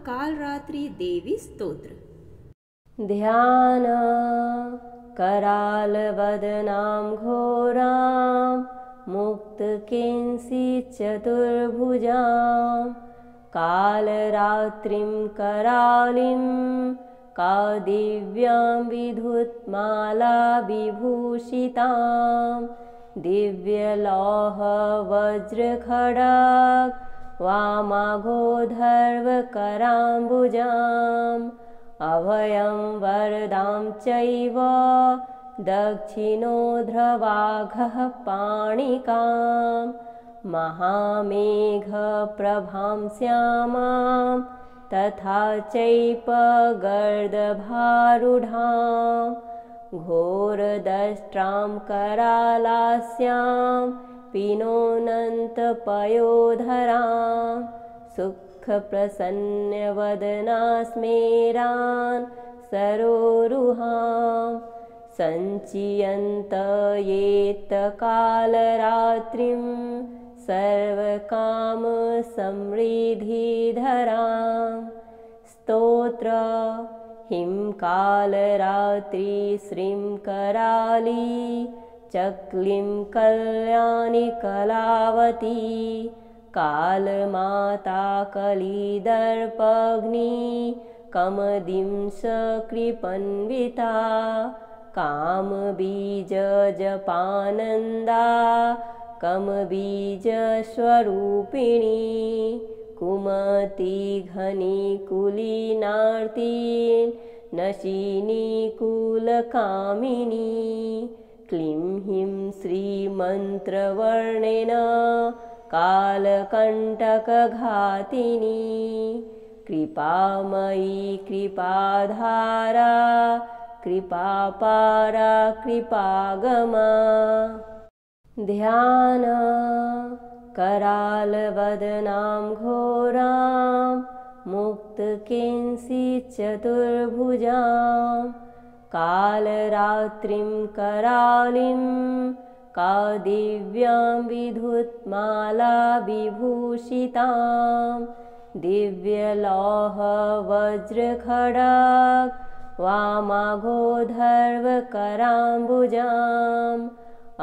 कालरात्रि देवी स्तोत्र। ध्यान करालवदनां घोरां मुक्तकिंसिचतुर्भुजां कालरात्रिं करालिं का दिव्यां विधुत्माला विभूषितां दिव्यलौहवज्रखड्ग वामाघोधर्वकराम्बुजाम् अभयं वरदां चैव दक्षिणोध्रवाघः पाणिकां महामेघप्रभां श्यामां तथा चैपगर्दभारूढां घोरदष्ट्रां करालास्यां पिनोनन्तपयोधरां सुखप्रसन्नवदनास्मेरान् सरोरुहां सञ्चियन्तयेत्तकालरात्रिं सर्वकामसमृद्धिधरां स्तोत्र हिं कालरात्रि श्रीं कराली चक्लीं कल्याणि कलावती कालमाता कलिदर्पग्नि कमदिं सकृपन्विता कामबीजजपानन्दा कमबीजस्वरूपिणी कुमति घनिकुलीनार्तिन् नशिनी कुलकामिनी क्लीं हीं श्रीमन्त्रवर्णेन कालकण्टकघातिनी कृपामयी कृपाधारा कृपापारा कृपागमा ध्यान करालवदनां घोरां मुक्तकिंसिचतुर्भुजां कालरात्रिं करालिं का दिव्यां विधुत्माला विभूषितां दिव्यलौहवज्रखड्ग वामाघोधर्वकराम्बुजाम्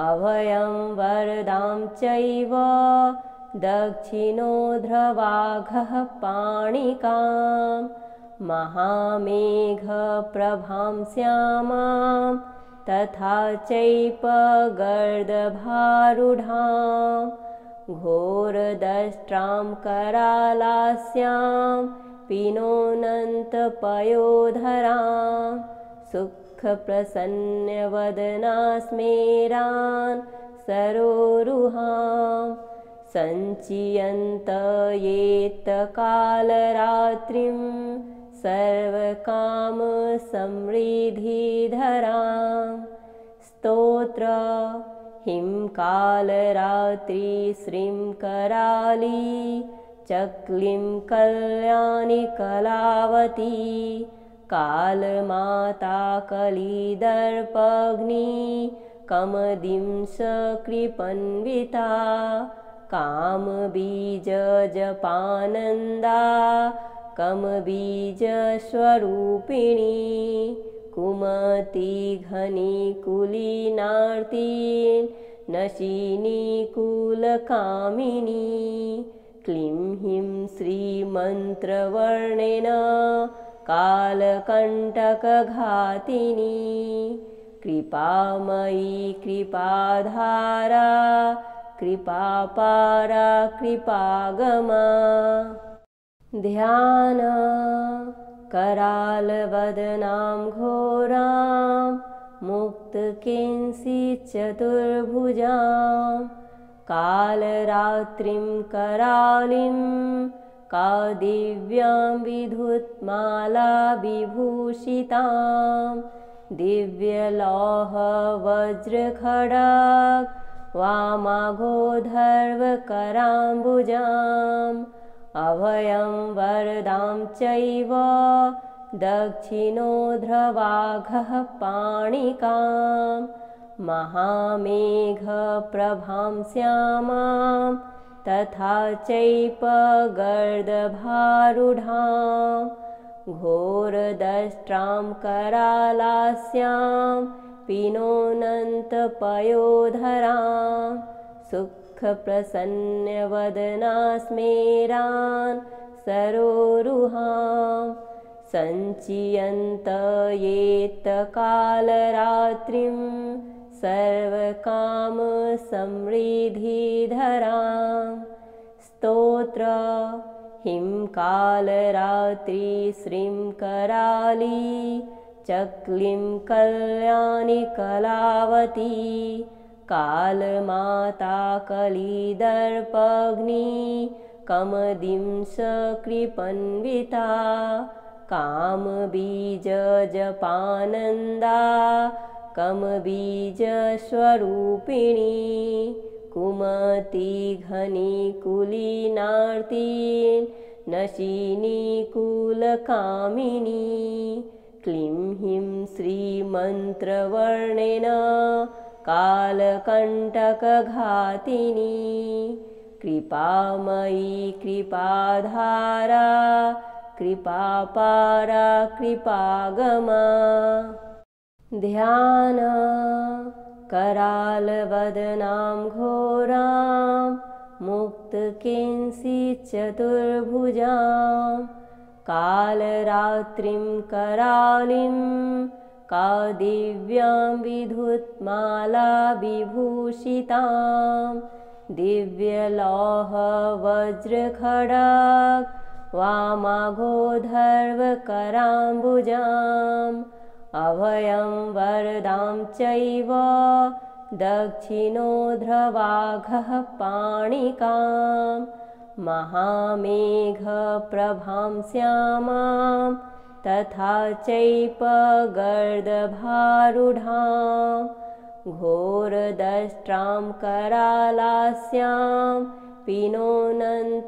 अभयं वरदां चैव दक्षिणोध्रवाघः पाणिकां महामेघप्रभां श्यामां तथा चैपगर्दभारूढां घोरदष्ट्रां करालास्यां पिनोनन्तपयोधरां सुखप्रसन्नवदनास्मेरान् सरोरुहां सञ्चियन्तयेत्तकालरात्रिं सर्वकामसमृद्धिधरां स्तोत्र हिं कालरात्रि श्रीं कराली चक्लीं कल्याणि कलावती कालमाता कलिदर्पग्नि कमदिं सकृपन्विता कामबीजजपानन्दा कमबीजस्वरूपिणी कुमति घनिकुलीनार्तिन् नशिनी कुलकामिनी क्लीं हीं श्रीमन्त्रवर्णेन कालकण्टकघातिनी कृपामयी कृपाधारा कृपापारा कृपागमा ध्यान करालवदनां घोरां मुक्तकिंसिचतुर्भुजां कालरात्रिं करालिं का दिव्यां विधुत्माला विभूषितां दिव्यलौहवज्रखड्ग वामाघोधर्वकराम्बुजाम् अभयं वरदां चैव दक्षिणोध्रवाघः पाणिकां महामेघप्रभां श्यामां तथा चैपगर्दभारूढां घोरदष्ट्रां करालास्यां पिनोनन्तपयोधरां सुखप्रसन्नवदनास्मेरान् सरोरुहां सञ्चियन्तयेत्तकालरात्रिं सर्वकामसमृद्धिधरां स्तोत्र हिं कालरात्रि श्रीं कराली चक्लीं कल्याणि कलावती कालमाता कलिदर्पग्नि कमदिं सकृपन्विता कामबीजजपानन्दा कमबीजस्वरूपिणी कुमति घनिकुलीनार्तिन् नशिनीकुलकामिनी क्लीं हीं श्रीमन्त्रवर्णेन कालकण्टकघातिनी कृपामयी कृपाधारा कृपापारा कृपागमा ध्यान करालवदनां घोरां मुक्तकेंसिचतुर्भुजां कालरात्रिं करालिं कादिव्यां विद्युत्माला विभूषितां दिव्यलौहवज्रखड्ग वामाघोधर्वकराम्बुजाम् अभयं वरदां चैव दक्षिणोध्रवाघः पाणिकां महामेघप्रभां श्यामां तथा चैपगर्दभारूढां घोरदष्ट्रां करालास्यां पिनोनन्तपयोधरां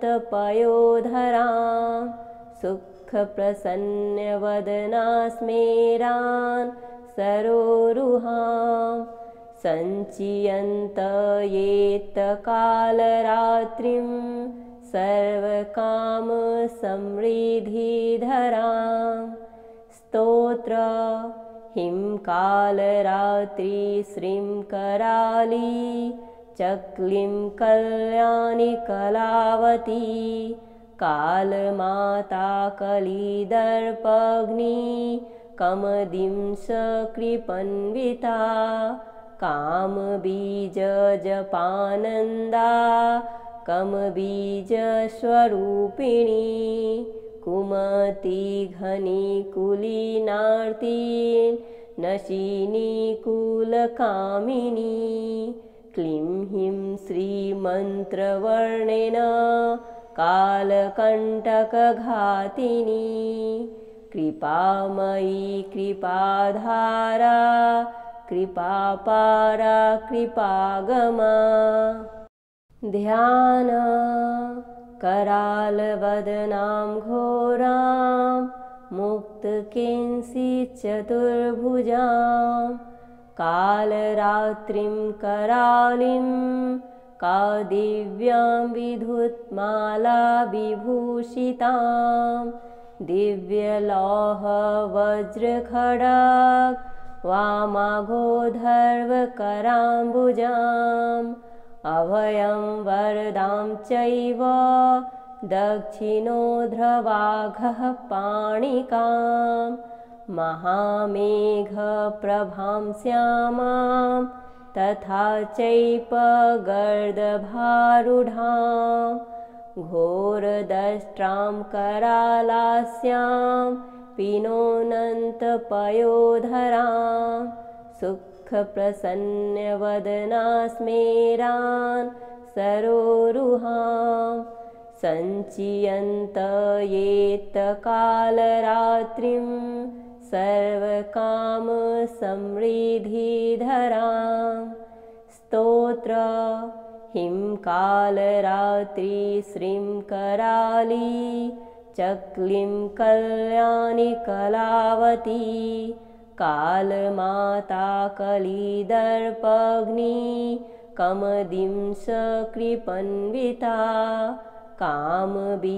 सुखप्रसन्नवदनास्मेरान् सरोरुहां सञ्चियन्तयेत्तकालरात्रिं सर्वकामसमृद्धिधरां स्तोत्र हिं कालरात्रि श्रीं कराली चक्लीं कल्याणि कलावती कालमाता कलिदर्पग्नि कमदिं सकृपन्विता कामबीजजपानन्दा कमबीजस्वरूपिणी कुमति घनिकुलीनार्तिन् नशिनीकुलकामिनी क्लीं हीं श्रीमन्त्रवर्णेन कालकण्टकघातिनी कृपामयी कृपाधारा कृपापारा कृपागमा ध्यान करालवदनां घोरां मुक्तकेंसिचतुर्भुजां कालरात्रिं करालिं कादिव्यां विद्युत्माला विभूषितां दिव्यलौहवज्रखड्ग वामाघोधर्वकराम्बुजाम् अभयं वरदां चैव दक्षिणोध्रवाघः पाणिकां महामेघप्रभां श्यामां तथा चैपगर्दभारूढां घोरदष्ट्रां करालास्यां पिनोनन्तपयोधरां सुखप्रसन्नवदनास्मेरान् सरोरुहां सञ्चियन्तयेत्तकालरात्रिं सर्वकामसमृद्धिधरां स्तोत्र हिं कालरात्रि श्रीं कराली चक्लीं कल्याणि कलावती कालमाता कलिदर्पग्नि कमदिं सकृपन्विता कामबीजजपानन्दा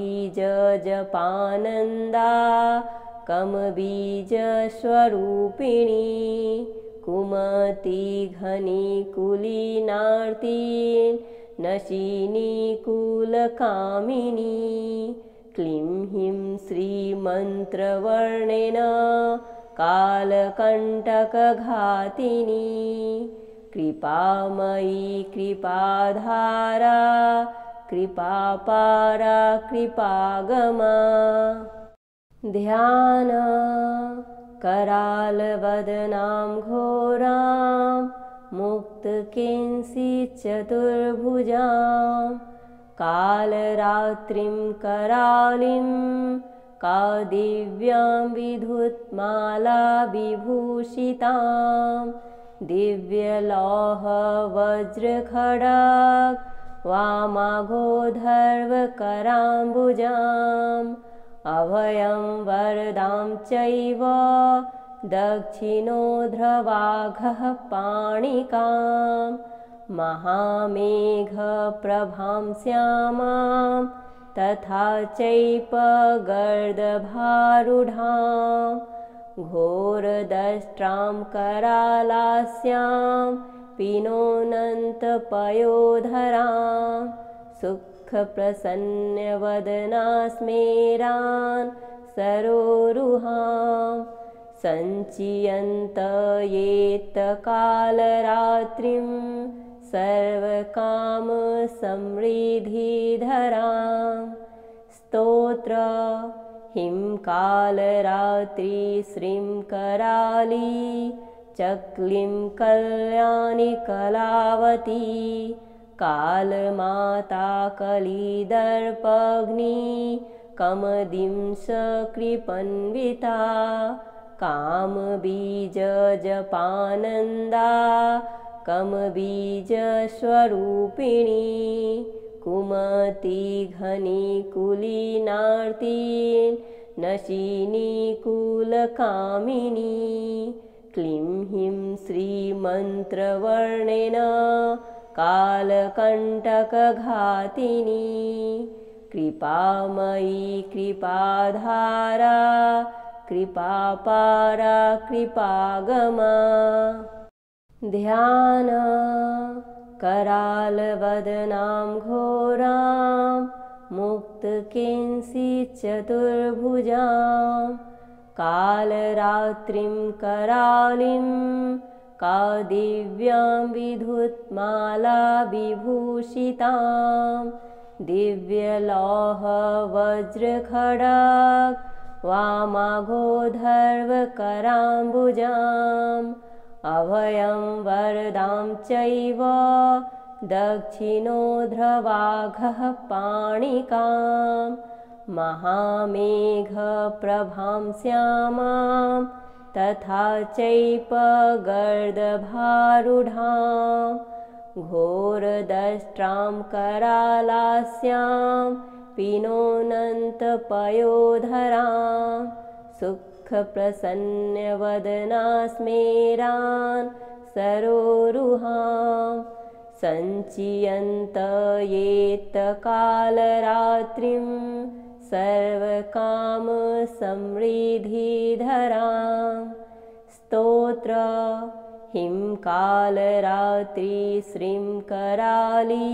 कमबीजस्वरूपिणी कुमतिघनिकुलीनार्तिं नशिनीकुलकामिनी क्लीं ह्रीं श्रीमन्त्रवर्णेन कालकण्टकघातिनी कृपामयी कृपाधारा कृपापारा कृपागमा ध्यान करालवदनां घोरां मुक्तकेंसिचतुर्भुजां कालरात्रिं करालिं कादिव्यां विधुत्माला विभूषितां दिव्यलौहवज्रखड्ग वामाघोधर्वकराम्बुजाम् अभयं वरदां चैव दक्षिणोध्रवाघः पाणिकां महामेघप्रभां श्यामां तथा चैपगर्दभारूढां घोरदष्ट्रां करालास्यां पिनोनन्तपयोधरां सुखप्रसन्नवदना स्मेरान् सरोरुहां सञ्चियन्तयेत्तकालरात्रिं सर्वकामसमृद्धिधरां स्तोत्र ह्रीं कालरात्रि श्रीं कराली चक्लीं कल्याणी कलावती कालमाता कलिदर्पग्नि कमदिं सकृपन्विता कामबीजजपानन्दा कमबीजस्वरूपिणी कुमतिघनिकुलीनार्तिं नशिनीकुलकामिनी क्लीं ह्रीं श्रीमन्त्रवर्णेन कालकण्टकघातिनी कृपामयी कृपाधारा कृपापारा कृपागमा ध्यान करालवदनां घोरां मुक्तकेंसिचतुर्भुजां कालरात्रिं करालिं कादिव्यां विधुत्माला विभूषितां दिव्यलौहवज्रखड्ग वामाघोधर्वकराम्बुजाम् अभयं वरदां चैव दक्षिणोध्रवाघः पाणिकां महामेघप्रभां श्यामां तथा चैपगर्दभारूढां घोरदष्ट्रां करालास्यां पिनोनन्तपयोधरां सुखप्रसन्नवदना स्मेरान् सरोरुहां सञ्चियन्तयेत्तकालरात्रिं सर्वकामसमृद्धिधरां स्तोत्र ह्रीं कालरात्रि श्रीं कराली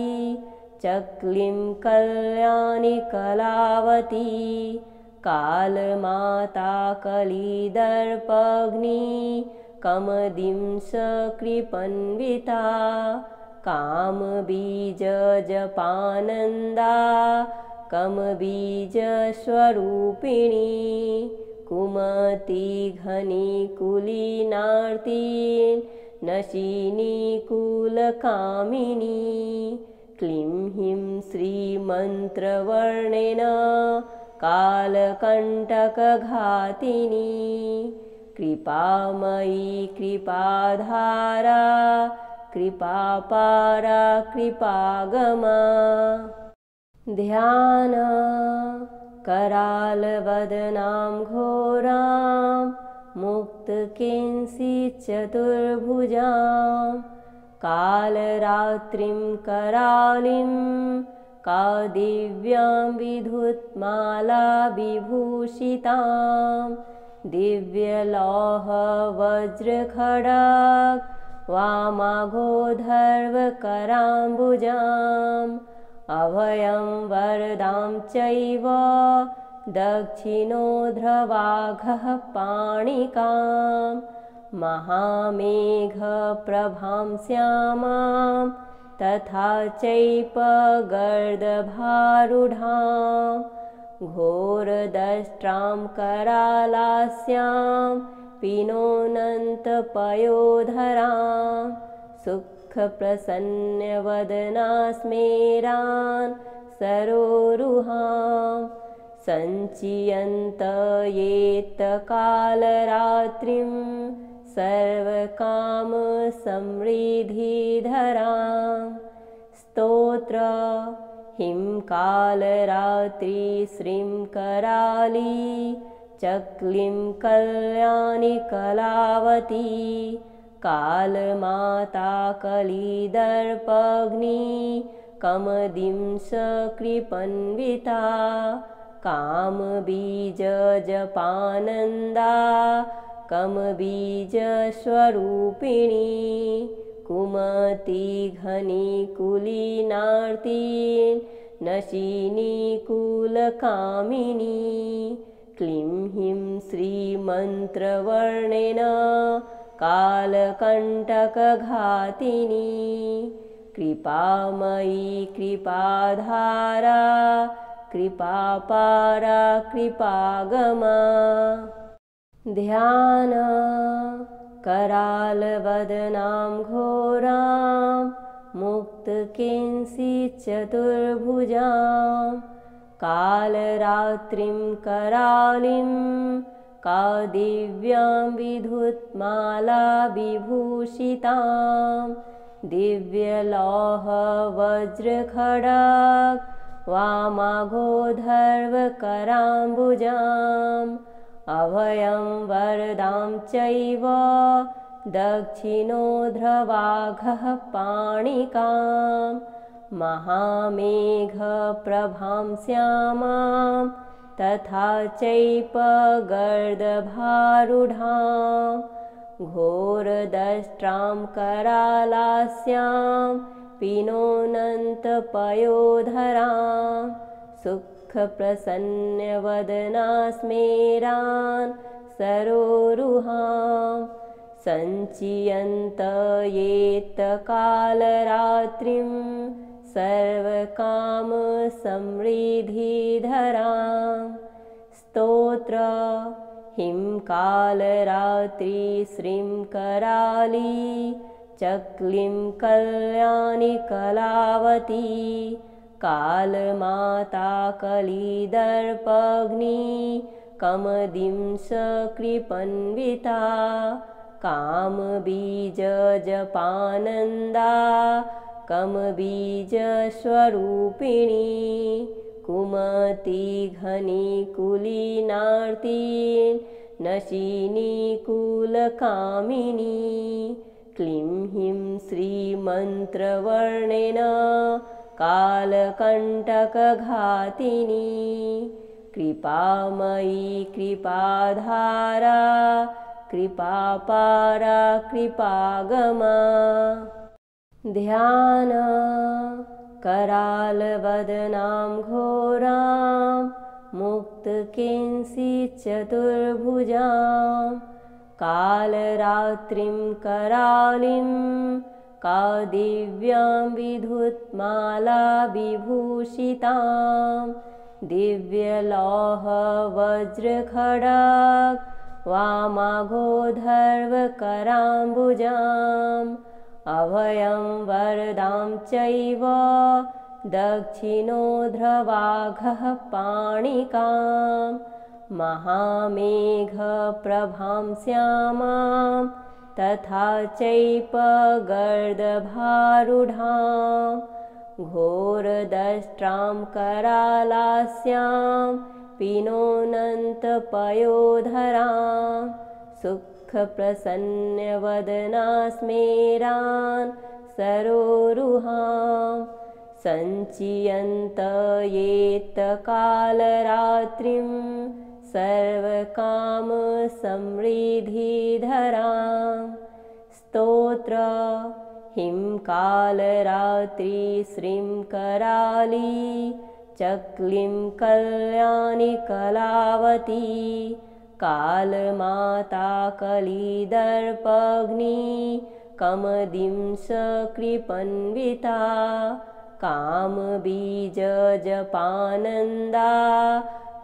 चक्लीं कल्याणी कलावती कालमाता कलिदर्पग्नि कमदिं सकृपन्विता कामबीजजपानन्दा कमबीजस्वरूपिणी कुमतिघनिकुलीनार्तिं नशिनीकुलकामिनी क्लीं ह्रीं श्रीमन्त्रवर्णेन कालकण्टकघातिनी कृपामयी कृपाधारा कृपापारा कृपागमा ध्यान करालवदनां घोरां मुक्तकेंसिचतुर्भुजां कालरात्रिं करालिं का दिव्यां विधुत्माला विभूषितां दिव्यलौहवज्रखड्ग वामाघोधर्वकराम्बुजाम् अभयं वरदां चैव दक्षिणोध्रवाघः पाणिकां महामेघप्रभां श्यामां तथा चैपगर्दभारूढां घोरदष्ट्रां करालास्यां पिनोनन्तपयोधरां सुखप्रसन्नवदना स्मेरान् सरोरुहां सञ्चियन्तयेत्कालरात्रिं सर्वकामसमृद्धिधरां स्तोत्र हिं कालरात्रि श्रीं कराली चक्लीं कल्याणि कलावती कालमाता कलिदर्पग्नि कमदिं सकृपन्विता कामबीजजपानन्दा कमबीजस्वरूपिणी कुमतिघनिकुलीनार्तिन् नशिनीकुलकामिनी क्लीं हीं श्रीमन्त्रवर्णेन कालकण्टकघातिनी कृपामयी कृपाधारा कृपापारा कृपागमा ध्यान करालवदनां घोरां मुक्तकेंसिचतुर्भुजां कालरात्रिं करालिं का दिव्यां विधुत्माला विभूषितां दिव्यलौहवज्रखड्ग वामाघोधर्वकराम्बुजाम् अभयं वरदां चैव दक्षिणोध्रवाघः पाणिकां महामेघप्रभां श्यामां तथा चैपगर्दभारूढां घोरदष्ट्रां करालास्यां पिनोनन्तपयोधरां सुखप्रसन्नवदना स्मेरान् सरोरुहां सञ्चियन्तयेत्कालरात्रिं सर्वकामसमृद्धिधरां स्तोत्र हिं कालरात्रि श्रीं कराली चक्लीं कल्याणि कलावती कालमाता कलिदर्पग्नि कमदिं सकृपन्विता कामबीजजपानन्दा कमबीजस्वरूपिणी कुमतिघनिकुलीनार्तिन् नशिनीकुलकामिनी क्लीं हीं श्रीमन्त्रवर्णेन कालकण्टकघातिनी कृपामयी कृपाधारा कृपापारा कृपागमा ध्यान करालवदनां घोरां मुक्तकेंसिचतुर्भुजां कालरात्रिं करालिं का दिव्यां विधुत्माला विभूषितां दिव्यलौहवज्रखड्ग वामाघोधर्वकराम्बुजाम् अभयं वरदां चैव दक्षिणोध्रवाघः पाणिकां महामेघप्रभां श्यामां तथा चैपगर्दभारूढां घोरदष्ट्रां करालास्यां पिनोनन्तपयोधरां सुखप्रसन्नवदना स्मेरान् सरोरुहां सञ्चियन्त ये कालरात्रिं सर्वकामसमृद्धिधरां स्तोत्र हिं कालरात्रि श्रीं कराली चक्लीं कल्याणि कलावती कालमाता कलिदर्पग्नि कमदिं सकृपन्विता कामबीजजपानन्दा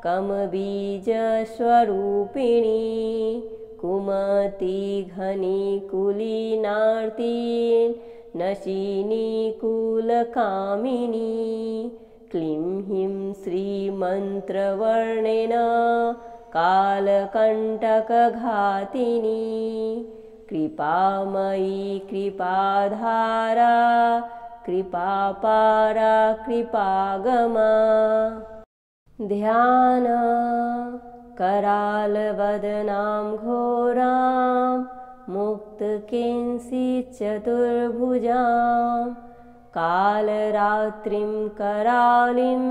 कमबीजस्वरूपिणी कुमति घनिकुलीनार्तिन् नशिनी कुलकामिनी क्लीं हीं श्रीमन्त्रवर्णेन कालकण्टकघातिनी कृपामयी कृपाधारा कृपापारा कृपागमा ध्यान करालवदनां घोरां मुक्तकेंसिचतुर्भुजां कालरात्रिं करालिं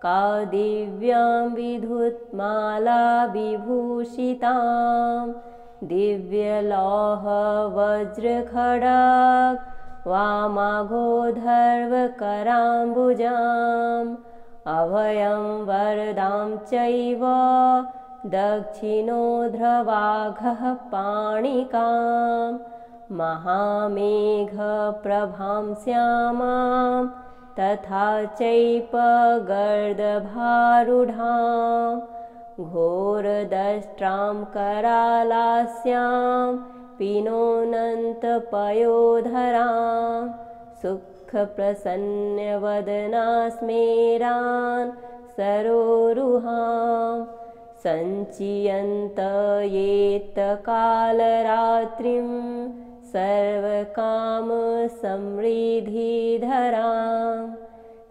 कादिव्यां विधुत्माला विभूषितां दिव्यलौहवज्रखड्ग वामाघोधर्वकराम्बुजाम् अभयं वरदां चैव दक्षिणोध्रवाघः पाणिकां महामेघप्रभां श्यामां तथा चैपगर्दभारूढां घोरदष्ट्रां करालास्यां पिनोनन्तपयोधरां सुखप्रसन्नवदना स्मेरान् सरोरुहां सञ्चियन्त ये कालरात्रिं सर्वकामसमृद्धिधरां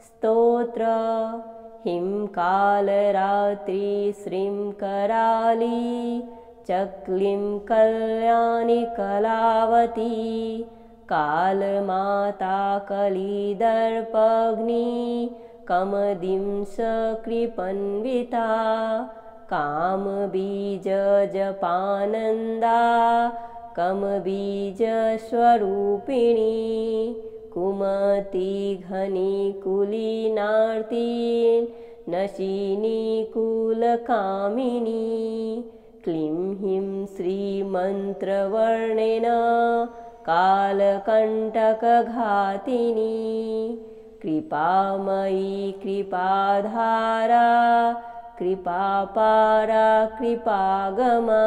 स्तोत्र हिं कालरात्रि श्रीं कराली चक्लीं कल्याणि कलावती कालमाता कलिदर्पग्नि कमदिं सकृपन्विता कामबीजजपानन्दा कमबीजस्वरूपिणी कुमति घनिकुलीनार्तिन् नशिनी कुलकामिनी क्लीं हीं श्रीमन्त्रवर्णेन कालकण्टकघातिनी कृपामयी कृपाधारा कृपापारा कृपागमा।